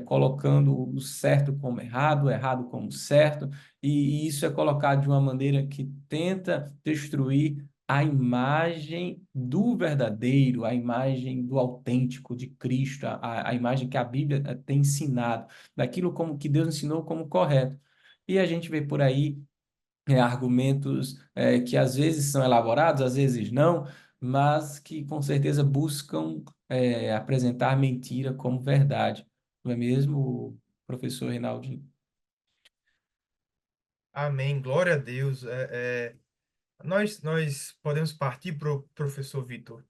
colocando o certo como errado, o errado como certo, e isso é colocado de uma maneira que tenta destruir a imagem do verdadeiro, a imagem do autêntico de Cristo, a imagem que a Bíblia tem ensinado, daquilo como que Deus ensinou como correto. E a gente vê por aí argumentos que às vezes são elaborados, às vezes não, mas que com certeza buscam apresentar mentira como verdade. Não é mesmo, professor Reinaldinho? Amém, glória a Deus. Nós podemos partir para o professor Vitor,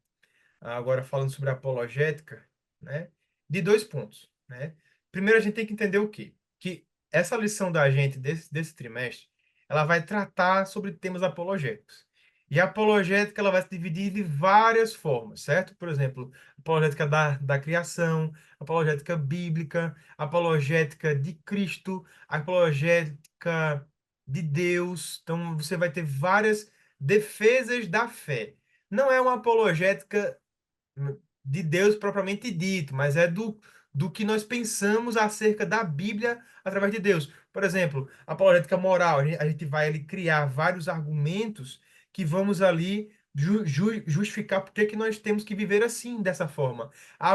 agora falando sobre apologética, né? De dois pontos, né? Primeiro, a gente tem que entender o quê? Que essa lição da gente desse trimestre, ela vai tratar sobre temas apologéticos. E a apologética, ela vai se dividir de várias formas, certo? Por exemplo, apologética da criação, apologética bíblica, apologética de Cristo, apologética de Deus. Então, você vai ter várias defesas da fé. Não é uma apologética de Deus propriamente dito, mas é do que nós pensamos acerca da Bíblia através de Deus. Por exemplo, apologética moral, a gente vai ali criar vários argumentos que vamos ali justificar por que que nós temos que viver assim, dessa forma. A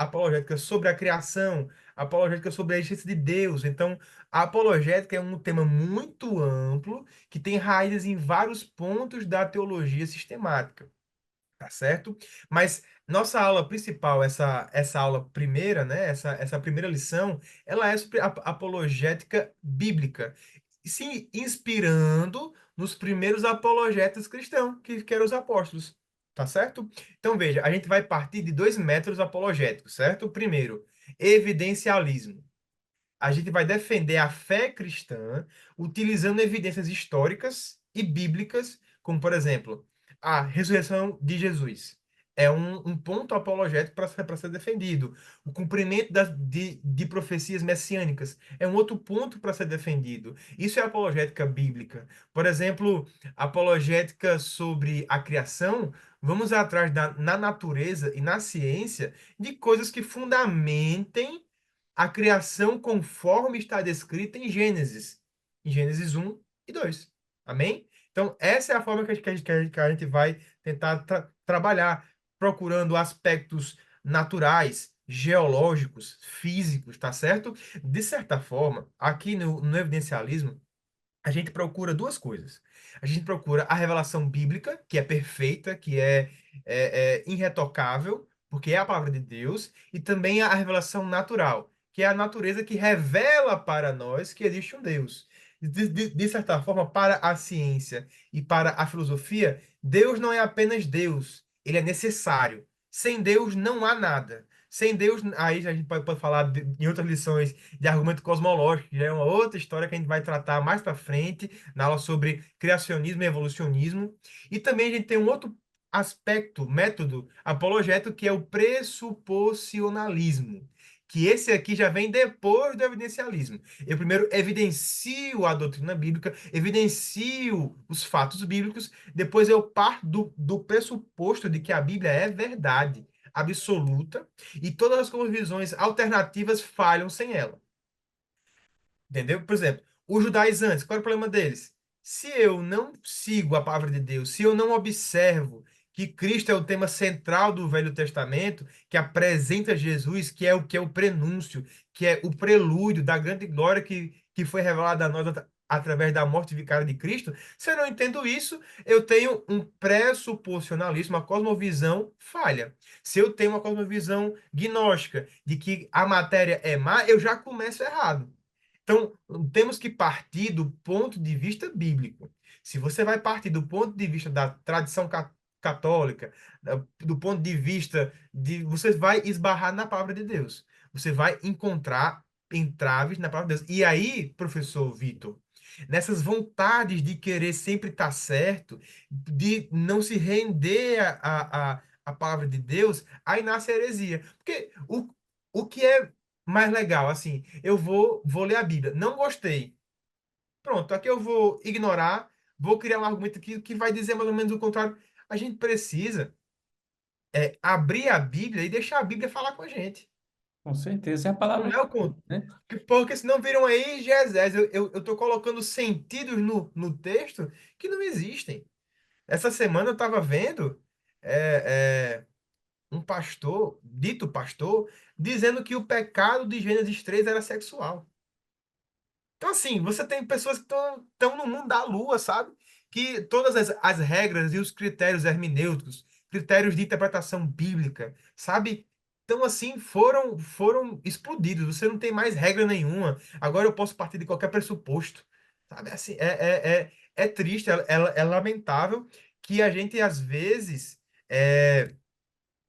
apologética sobre a criação, a apologética sobre a existência de Deus. Então, a apologética é um tema muito amplo que tem raízes em vários pontos da teologia sistemática. Tá certo? Mas nossa aula principal, essa aula primeira, né? Essa primeira lição, ela é sobre apologética bíblica, se inspirando nos primeiros apologetas cristãos, que eram os apóstolos. tá certo? Então, veja, a gente vai partir de dois métodos apologéticos, certo? Primeiro, evidencialismo. A gente vai defender a fé cristã utilizando evidências históricas e bíblicas, como, por exemplo, a ressurreição de Jesus. É um ponto apologético para ser defendido. O cumprimento de profecias messiânicas é um outro ponto para ser defendido. Isso é apologética bíblica. Por exemplo, apologética sobre a criação, vamos atrás na natureza e na ciência de coisas que fundamentem a criação conforme está descrita em Gênesis 1 e 2. Amém? Então, essa é a forma que a gente vai tentar trabalhar, procurando aspectos naturais, geológicos, físicos, tá certo? De certa forma, aqui no evidencialismo, a gente procura duas coisas. A gente procura a revelação bíblica, que é perfeita, que é irretocável, porque é a palavra de Deus, e também a revelação natural, que é a natureza que revela para nós que existe um Deus. De certa forma, para a ciência e para a filosofia, Deus não é apenas Deus, ele é necessário. Sem Deus não há nada. Sem Deus, aí a gente pode falar em outras lições de argumento cosmológico, que já é uma outra história que a gente vai tratar mais para frente, na aula sobre criacionismo e evolucionismo. E também a gente tem um outro aspecto, método apologético, que é o pressuposicionalismo. Que esse aqui já vem depois do evidencialismo. Eu primeiro evidencio a doutrina bíblica, evidencio os fatos bíblicos, depois eu parto do pressuposto de que a Bíblia é verdade absoluta e todas as visões alternativas falham sem ela. Entendeu? Por exemplo, os judaizantes, qual era o problema deles? Se eu não sigo a palavra de Deus, se eu não observo que Cristo é o tema central do Velho Testamento, que apresenta Jesus, que é o prenúncio, que é o prelúdio da grande glória que foi revelada a nós através da morte vicária de Cristo, se eu não entendo isso, eu tenho um pressuposicionalismo, uma cosmovisão falha. Se eu tenho uma cosmovisão gnóstica de que a matéria é má, eu já começo errado. Então, temos que partir do ponto de vista bíblico. Se você vai partir do ponto de vista da tradição católica, do ponto de vista de. Você vai esbarrar na palavra de Deus. Você vai encontrar entraves na palavra de Deus. E aí, professor Vitor, nessas vontades de querer sempre estar certo, de não se render à palavra de Deus, aí nasce a heresia. Porque o que é mais legal, assim, eu vou ler a Bíblia. Não gostei. Pronto, aqui eu vou ignorar, vou criar um argumento que vai dizer mais ou menos o contrário. A gente precisa abrir a Bíblia e deixar a Bíblia falar com a gente. Com certeza, é a Não palavra é o de Deus, contrário. né? Porque senão viram aí Gesés. Eu tô colocando sentidos no texto que não existem. Essa semana eu estava vendo um pastor, dito pastor, dizendo que o pecado de Gênesis 3 era sexual. Então, assim, você tem pessoas que estão no mundo da lua, sabe? Que todas as regras e os critérios hermenêuticos, critérios de interpretação bíblica, sabe? Então, assim, foram explodidos. Você não tem mais regra nenhuma. Agora eu posso partir de qualquer pressuposto. Sabe? Assim, é triste, é lamentável que a gente, às vezes,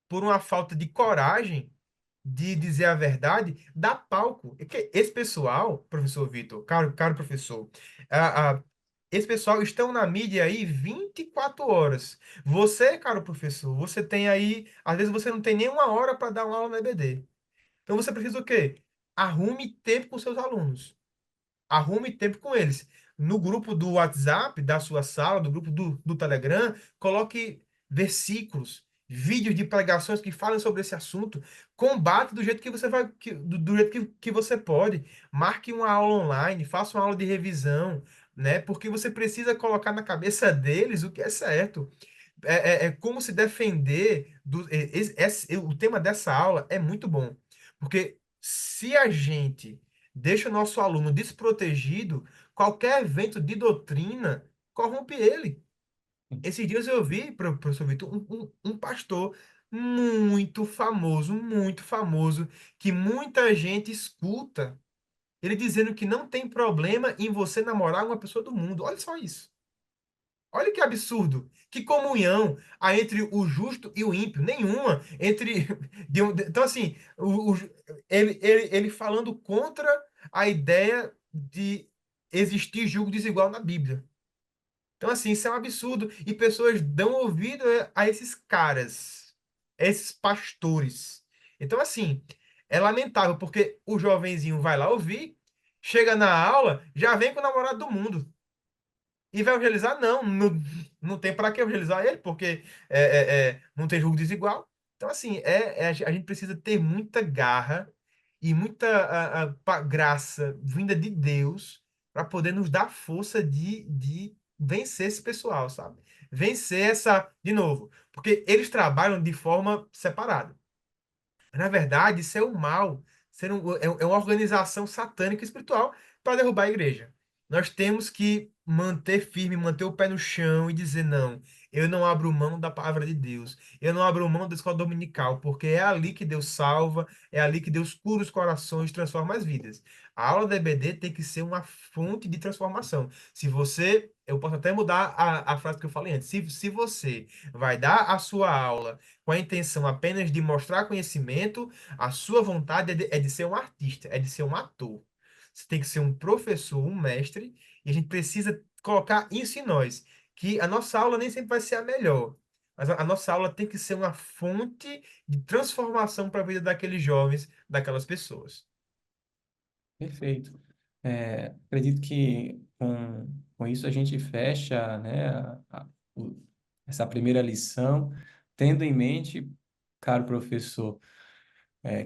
por uma falta de coragem, de dizer a verdade, dá palco. É que esse pessoal, professor Vitor, caro professor, esse pessoal estão na mídia aí 24 horas. Você, caro professor, você tem aí, às vezes você não tem nem uma hora para dar uma aula no EBD. Então você precisa o quê? Arrume tempo com seus alunos. Arrume tempo com eles. No grupo do WhatsApp, da sua sala, do grupo do Telegram, coloque versículos, vídeos de pregações que falem sobre esse assunto. Combate do jeito que você vai, do jeito que você pode. Marque uma aula online, faça uma aula de revisão, né? Porque você precisa colocar na cabeça deles o que é certo. É como se defender o tema dessa aula é muito bom. Porque se a gente deixa o nosso aluno desprotegido, qualquer evento de doutrina corrompe ele. Esses dias eu vi, professor Vitor, um pastor muito famoso, que muita gente escuta. Ele dizendo que não tem problema em você namorar uma pessoa do mundo. Olha só isso. Olha que absurdo. Que comunhão há entre o justo e o ímpio? Nenhuma. Entre. Então, assim, ele falando contra a ideia de existir julgo desigual na Bíblia. Então, assim, isso é um absurdo. E pessoas dão ouvido a esses caras, a esses pastores. Então, assim, é lamentável, porque o jovenzinho vai lá ouvir, chega na aula, já vem com o namorado do mundo. E vai evangelizar? Não, não tem para que evangelizar ele, porque não tem julgo desigual. Então, assim, a gente precisa ter muita garra e muita graça vinda de Deus para poder nos dar força de vencer esse pessoal, sabe? Vencer essa, de novo, porque eles trabalham de forma separada. Na verdade, isso é o mal. É uma organização satânica espiritual para derrubar a igreja. Nós temos que manter firme, manter o pé no chão e dizer: não, eu não abro mão da palavra de Deus. Eu não abro mão da escola dominical, porque é ali que Deus salva, é ali que Deus cura os corações, transforma as vidas. A aula da EBD tem que ser uma fonte de transformação. Se você, eu posso até mudar a frase que eu falei antes. Se você vai dar a sua aula com a intenção apenas de mostrar conhecimento, a sua vontade é de ser um artista, é de ser um ator. Você tem que ser um professor, um mestre, e a gente precisa colocar isso em nós, que a nossa aula nem sempre vai ser a melhor, mas a nossa aula tem que ser uma fonte de transformação para a vida daqueles jovens, daquelas pessoas. Perfeito. Acredito que com isso a gente fecha, né, essa primeira lição, tendo em mente, caro professor,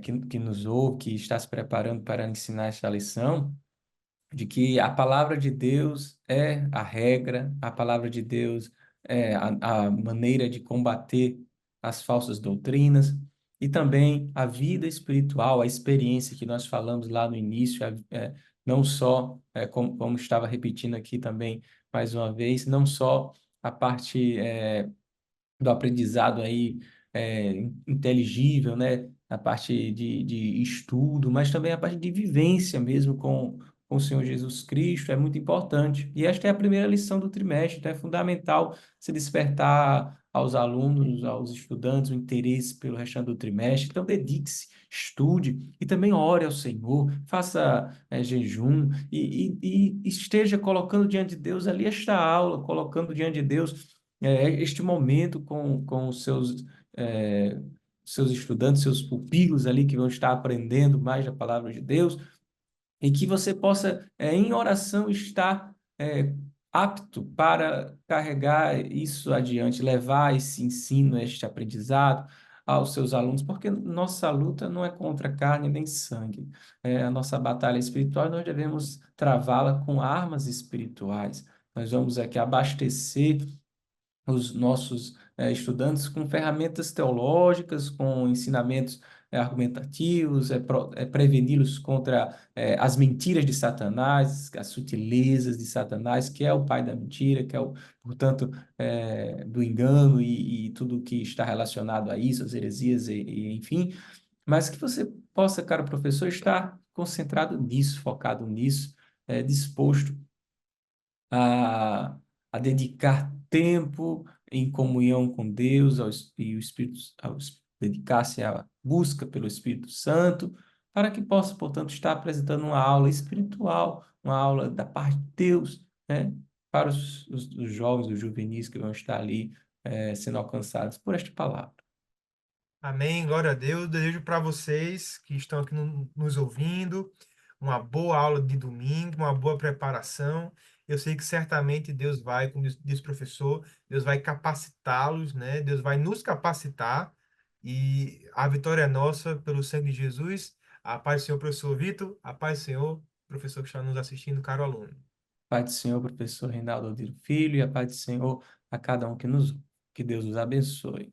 que nos ouve, que está se preparando para ensinar esta lição, de que a palavra de Deus é a regra, a palavra de Deus é a maneira de combater as falsas doutrinas e também a vida espiritual, a experiência que nós falamos lá no início, não só, como estava repetindo aqui também mais uma vez, não só a parte do aprendizado aí inteligível, né? A parte de estudo, mas também a parte de vivência mesmo com o Senhor Jesus Cristo é muito importante. E esta é a primeira lição do trimestre, então é fundamental se despertar aos alunos, aos estudantes, o interesse pelo restante do trimestre. Então, dedique-se, estude e também ore ao Senhor, faça jejum e esteja colocando diante de Deus ali esta aula, colocando diante de Deus este momento com os eh, seus estudantes, seus pupilos ali que vão estar aprendendo mais da palavra de Deus, e que você possa, em oração, estar apto para carregar isso adiante, levar esse ensino, este aprendizado aos seus alunos, porque nossa luta não é contra carne nem sangue, é a nossa batalha espiritual e nós devemos travá-la com armas espirituais. Nós vamos aqui abastecer os nossos estudantes com ferramentas teológicas, com ensinamentos argumentativos, preveni-los contra as mentiras de Satanás, as sutilezas de Satanás, que é o pai da mentira, que é o, portanto, do engano e tudo que está relacionado a isso, as heresias enfim, mas que você possa, cara professor, estar concentrado nisso, focado nisso, disposto a, a dedicar tempo em comunhão com Deus e o Espírito, dedicar-se à busca pelo Espírito Santo, para que possa, portanto, estar apresentando uma aula espiritual, uma aula da parte de Deus, né, para os jovens, os juvenis que vão estar ali sendo alcançados por esta palavra. Amém, glória a Deus. Desejo para vocês que estão aqui nos ouvindo uma boa aula de domingo, uma boa preparação. Eu sei que certamente Deus vai, como diz o professor, Deus vai capacitá-los, né? Deus vai nos capacitar e a vitória é nossa pelo sangue de Jesus. A paz do Senhor, professor Vitor. A paz do Senhor, professor que está nos assistindo, caro aluno. Pai do Senhor, professor Reinaldo Aldiro Filho, e a paz do Senhor a cada um que nos ouve. Que Deus os abençoe.